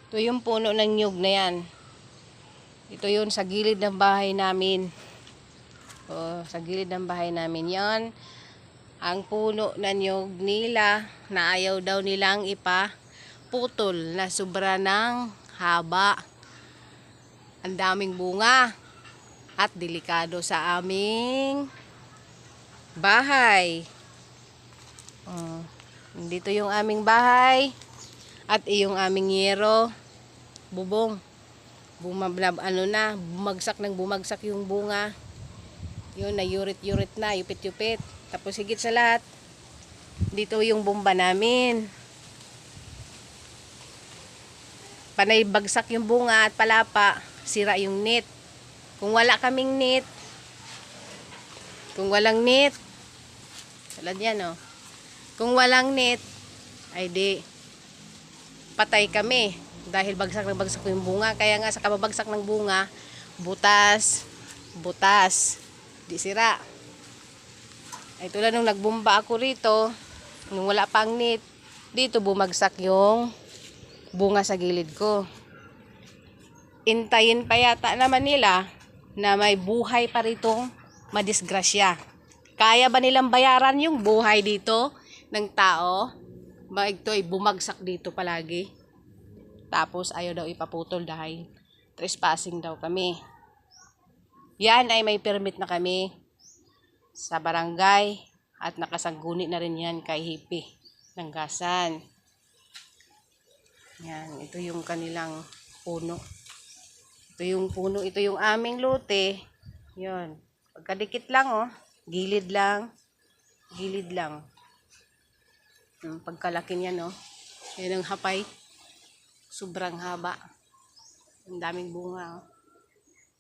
Ito yung puno ng nyug na yan. Ito yun sa gilid ng bahay namin. Sa gilid ng bahay namin yan. Ang puno ng nyug nila na ayaw daw nilang ipaputol na sobra ng haba. Ang daming bunga at delikado sa aming bahay. Dito yung aming bahay at iyong aming yero, bubong. Bumagsak yung bunga. Yun, na yurit-yurit na, yupit-yupit. Tapos higit sa lahat, dito yung bomba namin. Panay bagsak yung bunga at palapa, sira yung net. Kung wala kaming net, kung walang net, tulad yan oh. Kung walang net, ay di, patay kami. Dahil bagsak yung bunga. Kaya nga sa kababagsak ng bunga, butas, di sira. Ay tulad nung nagbomba ako rito, nung wala pang net, dito bumagsak yung bunga sa gilid ko. Intayin pa yata naman nila na may buhay pa ritong madisgrasya. Kaya ba nilang bayaran yung buhay dito ng tao? Ito ay bumagsak dito palagi. Tapos ayaw daw ipaputol dahil trespassing daw kami. Yan ay may permit na kami sa barangay at nakasangguni na rin yan kay Hippie ng Gasan. Yan, ito yung kanilang puno. Ito yung puno, ito yung aming lote. Yan. Pagkadikit lang oh, gilid lang. Pagkalaki niyan oh. Yan ang hapay. Sobrang haba. Ang daming bunga oh.